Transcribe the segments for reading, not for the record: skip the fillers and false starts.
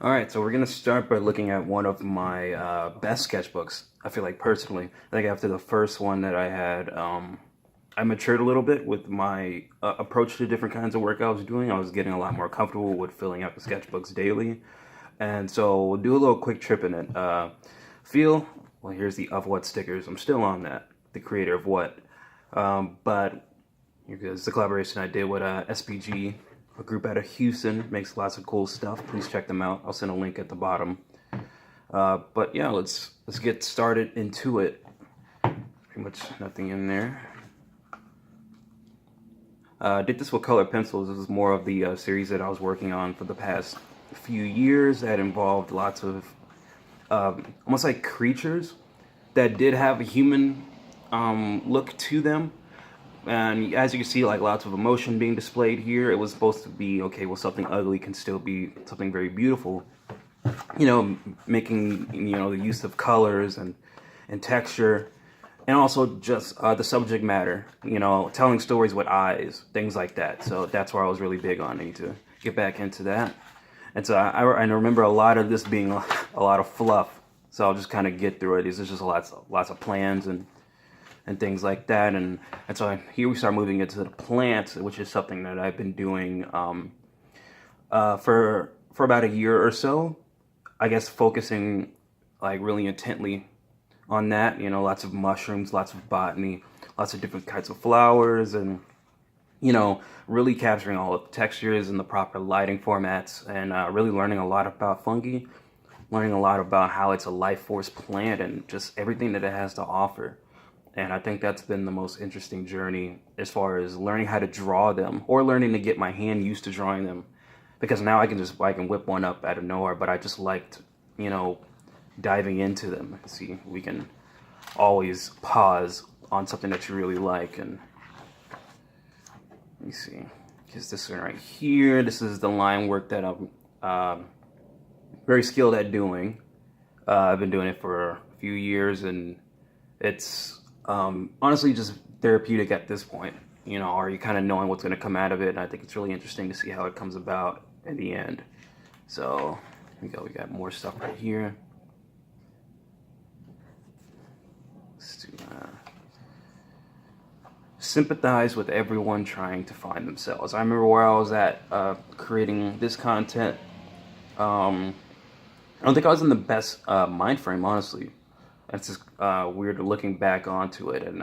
All right, so we're gonna start by looking at one of my best sketchbooks. I feel like personally, I think after the first one that I had, I matured a little bit with my approach to different kinds of work I was doing. I was getting a lot more comfortable with filling out the sketchbooks daily, and so we'll do a little quick trip in it. Well, here's the Of What stickers. I'm still on that, the creator of What, but it's the collaboration I did with SPG. A group out of Houston, makes lots of cool stuff. Please check them out. I'll send a link at the bottom. But yeah, let's get started into it. Pretty much nothing in there. Did this with colored pencils. This is more of the series that I was working on for the past few years that involved lots of almost like creatures that did have a human look to them. And as you can see, like lots of emotion being displayed here. It was supposed to be, okay, well, something ugly can still be something very beautiful. You know, making, the use of colors and texture. And also just the subject matter, telling stories with eyes, things like that. So that's where I was really big on. I need to get back into that. And so I remember a lot of this being a lot of fluff. So I'll just kind of get through it. These are just lots of plans and things like that, and so here we start moving into the plants, which is something that I've been doing for about a year or so. I guess focusing like really intently on that. Lots of mushrooms, lots of botany, lots of different kinds of flowers, and really capturing all of the textures and the proper lighting formats, and really learning a lot about fungi, learning a lot about how it's a life force plant and just everything that it has to offer. And I think that's been the most interesting journey as far as learning how to draw them, or learning to get my hand used to drawing them. Because now I can whip one up out of nowhere, but I just liked, diving into them. See, we can always pause on something that you really like. And let me see, here's this one right here. This is the line work that I'm very skilled at doing. I've been doing it for a few years, and it's honestly just therapeutic at this point, are you kind of knowing what's going to come out of it, and I think it's really interesting to see how it comes about in the end. So we got more stuff right here. Let's do sympathize with everyone trying to find themselves. I remember where I was at creating this content. I don't think I was in the best mind frame, honestly. It's just weird looking back onto it and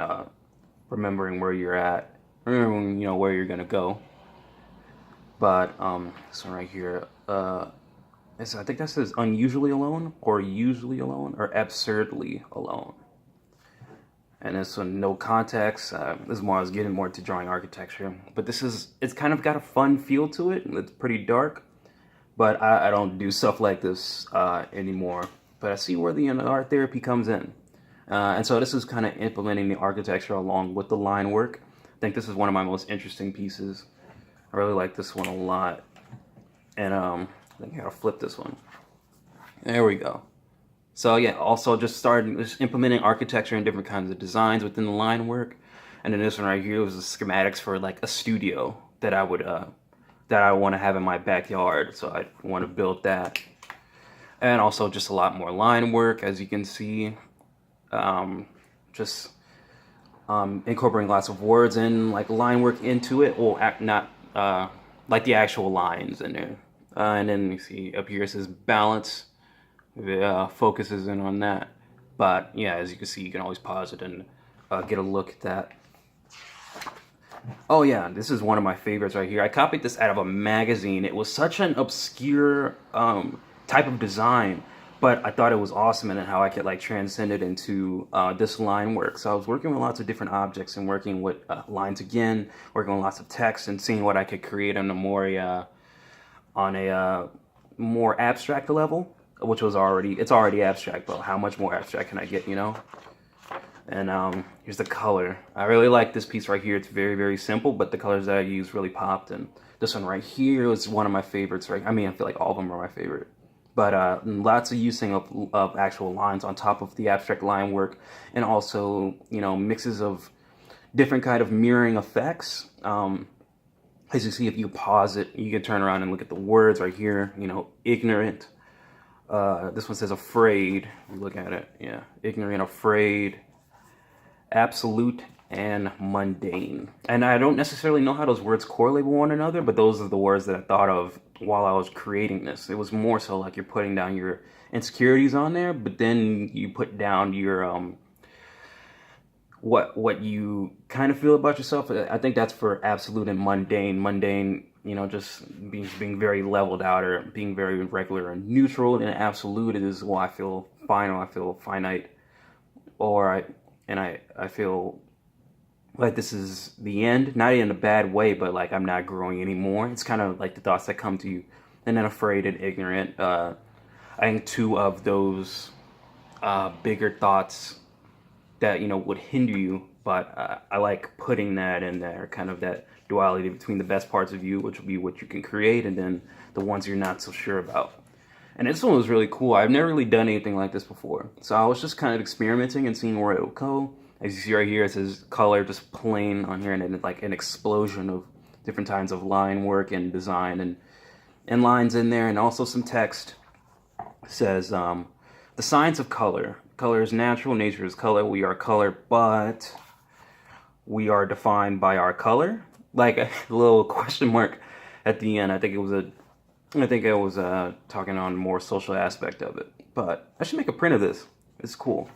remembering where you're at, remembering where you're gonna go. But this one right here, I think that says unusually alone, or usually alone, or absurdly alone. And this one, no context. This is more, I was getting more to drawing architecture, but it's kind of got a fun feel to it, and it's pretty dark. But I don't do stuff like this anymore. But I see where the art therapy comes in. And so this is kind of implementing the architecture along with the line work. I think this is one of my most interesting pieces. I really like this one a lot. And I think I gotta flip this one. There we go. So yeah, also just implementing architecture and different kinds of designs within the line work. And then this one right here was the schematics for like a studio that I want to have in my backyard. So I want to build that. And also just a lot more line work, as you can see. Incorporating lots of words and like line work into it, or not like the actual lines in there. And then you see up here it says balance. Focuses in on that. But yeah, as you can see, you can always pause it and get a look at that. Oh yeah, this is one of my favorites right here. I copied this out of a magazine. It was such an obscure type of design, but I thought it was awesome, and how I could like transcend it into this line work. So I was working with lots of different objects and working with lines again, working with lots of text and seeing what I could create on a more abstract level, which was already abstract, but how much more abstract can I get, And here's the color. I really like this piece right here. It's very, very simple, but the colors that I use really popped. And this one right here was one of my favorites, right? I mean, I feel like all of them are my favorite. But lots of using of actual lines on top of the abstract line work, and also, mixes of different kind of mirroring effects. As you see, if you pause it, you can turn around and look at the words right here, ignorant, This one says afraid. Look at it. Yeah. Ignorant, afraid, absolute, and mundane. And I don't necessarily know how those words correlate with one another, but those are the words that I thought of while I was creating this. It was more so like you're putting down your insecurities on there, but then you put down your what you kind of feel about yourself. I think that's for absolute and mundane. Mundane, you know, just being very leveled out or being very regular and neutral. And absolute is, well, I feel final, I feel finite, or I feel like this is the end, not in a bad way, but like I'm not growing anymore. It's kind of like the thoughts that come to you. And then afraid and ignorant. I think two of those bigger thoughts that, you know, would hinder you, but I like putting that in there, kind of that duality between the best parts of you, which will be what you can create, and then the ones you're not so sure about. And this one was really cool. I've never really done anything like this before, so I was just kind of experimenting and seeing where it would go. As you see right here, it says color, just plain on here, and then like an explosion of different kinds of line work and design and lines in there, and also some text. It says the science of color. Color is natural, nature is color. We are color, but we are defined by our color. Like a little question mark at the end. I think I was talking on more social aspect of it. But I should make a print of this. It's cool.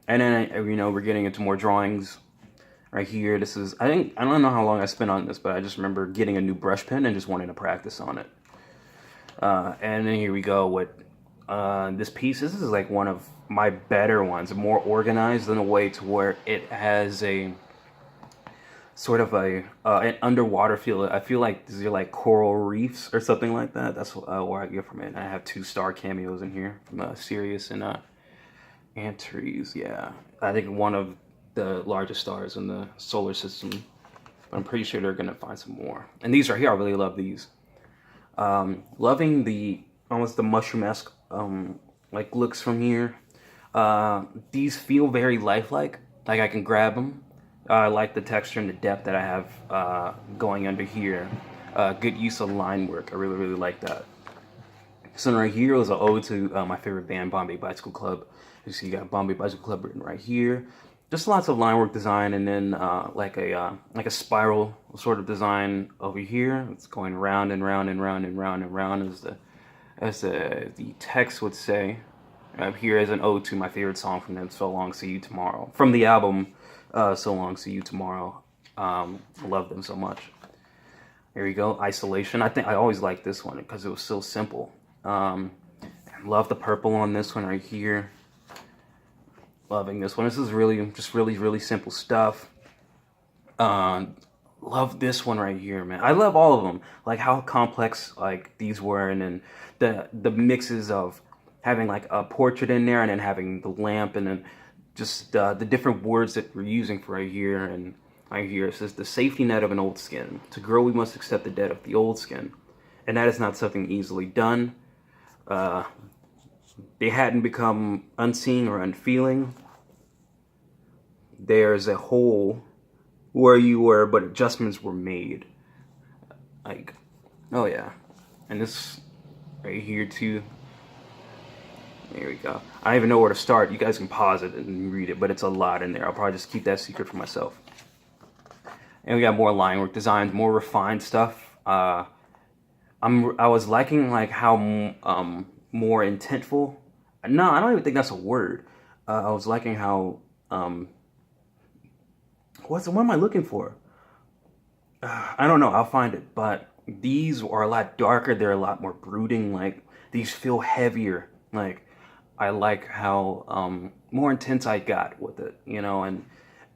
And then, you know, we're getting into more drawings right here. This is, I don't know how long I spent on this, but I just remember getting a new brush pen and just wanting to practice on it. And then here we go with this piece. This is like one of my better ones, more organized in a way to where it has a sort of an underwater feel. I feel like these are like coral reefs or something like that. That's where I get from it. And I have 2 star cameos in here from Sirius and Antares. Yeah, I think one of the largest stars in the solar system. But I'm pretty sure they're gonna find some more. And these right here, I really love these. Loving the almost the mushroom-esque like looks from here. These feel very lifelike. Like I can grab them. I like the texture and the depth that I have going under here. Good use of line work. I really like that. This one right here was an ode to my favorite band, Bombay Bicycle Club. You see, you got Bombay Bicycle Club written right here. Just lots of line work design, and then like a spiral sort of design over here. It's going round and round and round and round and round, as the text would say. Here is an ode to my favorite song from them, "So Long, See You Tomorrow," from the album "So Long, See You Tomorrow." I love them so much. Here we go, isolation. I think I always liked this one because it was so simple. Love the purple on this one right here. Loving this one. This is really simple stuff. Love this one right here, man. I love all of them. Like how complex like these were, and then the mixes of having like a portrait in there, and then having the lamp, and then just the different words that we're using for right here. And right here it says, "The safety net of an old skin. To grow, we must accept the debt of the old skin, and that is not something easily done." They hadn't become unseen or unfeeling. There's a hole where you were, but adjustments were made. Like, oh yeah. And this right here too. There we go. I don't even know where to start. You guys can pause it and read it, but it's a lot in there. I'll probably just keep that secret for myself. And we got more line work designs, more refined stuff. I was liking like how more intentful. No, I don't even think that's a word. I was liking how what am I looking for? I don't know. I'll find it. But these are a lot darker. They're a lot more brooding. Like these feel heavier. Like I like how more intense I got with it, you know.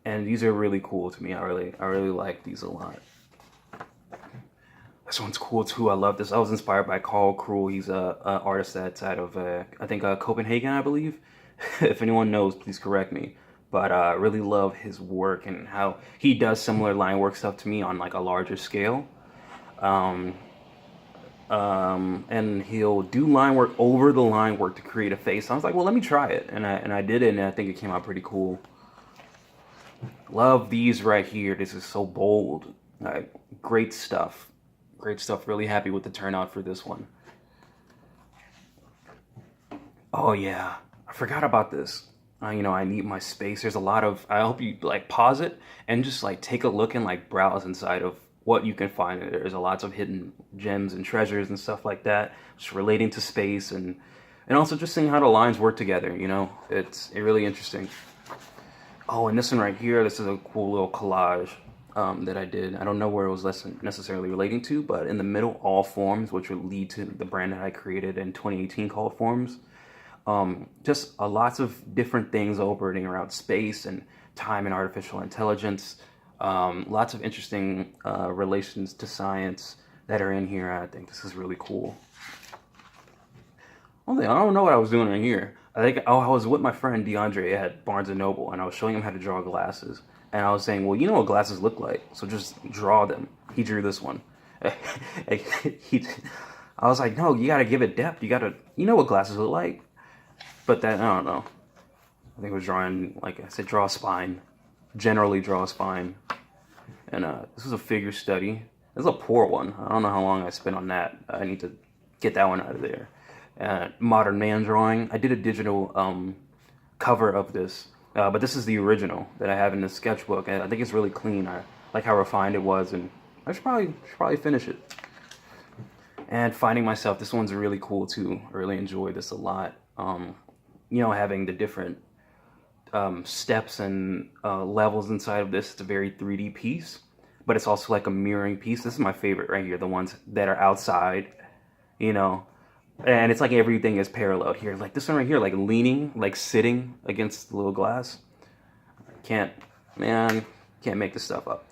And these are really cool to me. I really like these a lot. This one's cool too. I love this. I was inspired by Carl Krull. He's a artist that's out of I think Copenhagen, I believe. If anyone knows, please correct me. But I really love his work and how he does similar line work stuff to me on like a larger scale. And he'll do line work over the line work to create a face. I was like, well, let me try it, and I did it, and I think it came out pretty cool. Love these right here. This is so bold. Great stuff. Great stuff. Really happy with the turnout for this one. Oh yeah, I forgot about this. You know, I need my space. There's a lot of. I hope you like pause it and just like take a look and like browse inside of what you can find. There's a lots of hidden gems and treasures and stuff like that, just relating to space and also just seeing how the lines work together. You know, it's really interesting. Oh, and this one right here, this is a cool little collage that I did. I don't know where it was necessarily relating to, but in the middle, all forms, which would lead to the brand that I created in 2018 called Forms. Just lots of different things operating around space and time and artificial intelligence. Lots of interesting relations to science that are in here. I think this is really cool. I don't know what I was doing in here. I think I was with my friend DeAndre at Barnes and Noble, and I was showing him how to draw glasses. And I was saying, well, you know what glasses look like, so just draw them. He drew this one. he, I was like, no, you gotta give it depth. You know what glasses look like. But that, I don't know. I think it was drawing, like I said, draw a spine. Generally draw a spine. And this was a figure study. This is a poor one. I don't know how long I spent on that. I need to get that one out of there. Modern man drawing. I did a digital cover of this. But this is the original that I have in the sketchbook. And I think it's really clean. I like how refined it was. And I should probably finish it. And Finding Myself. This one's really cool too. I really enjoy this a lot. You know, having the different steps and levels inside of this. It's a very 3D piece, but it's also like a mirroring piece. This is my favorite right here, the ones that are outside, you know, and it's like everything is parallel here. Like this one right here, like leaning, like sitting against the little glass. Can't make this stuff up.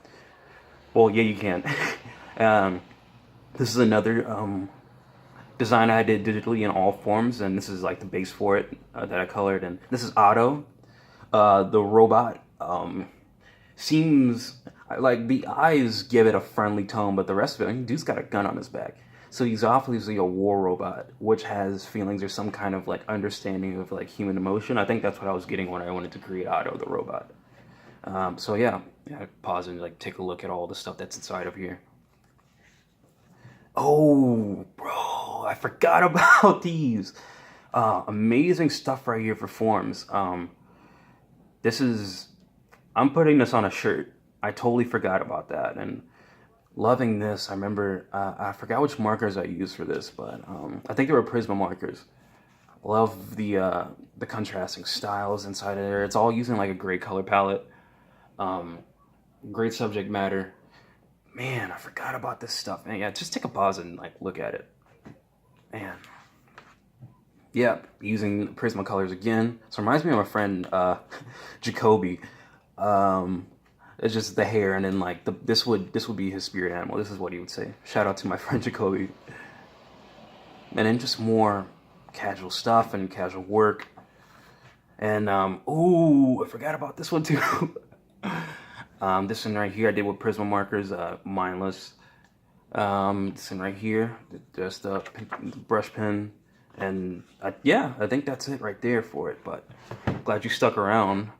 Well, yeah, you can. This is another design I did digitally in all forms, and this is like the base for it that I colored. And this is Otto, the robot. Seems like the eyes give it a friendly tone, but the rest of it, dude's got a gun on his back. So he's obviously a war robot, which has feelings or some kind of like understanding of like human emotion. I think that's what I was getting when I wanted to create Otto, the robot. So yeah, pause and like take a look at all the stuff that's inside of here. Oh, bro, I forgot about these. Amazing stuff right here for forms. I'm putting this on a shirt. I totally forgot about that. And loving this. I remember, I forgot which markers I used for this, but I think they were Prisma markers. Love the contrasting styles inside of there. It's all using like a great color palette. Great subject matter. Man, I forgot about this stuff. Man, yeah, just take a pause and like look at it. Man. Yeah, using Prisma colors again. So it reminds me of my friend Jacoby. It's just the hair, and then like this would be his spirit animal. This is what he would say. Shout out to my friend Jacoby. And then just more casual stuff and casual work. And ooh, I forgot about this one too. This one right here I did with Prisma markers, mindless. This one right here, just a brush pen. And yeah, I think that's it right there for it. But glad you stuck around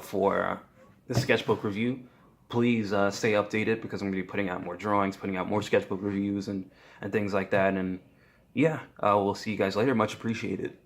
for the sketchbook review. Please stay updated because I'm going to be putting out more drawings, putting out more sketchbook reviews and things like that. And yeah, we'll see you guys later. Much appreciated.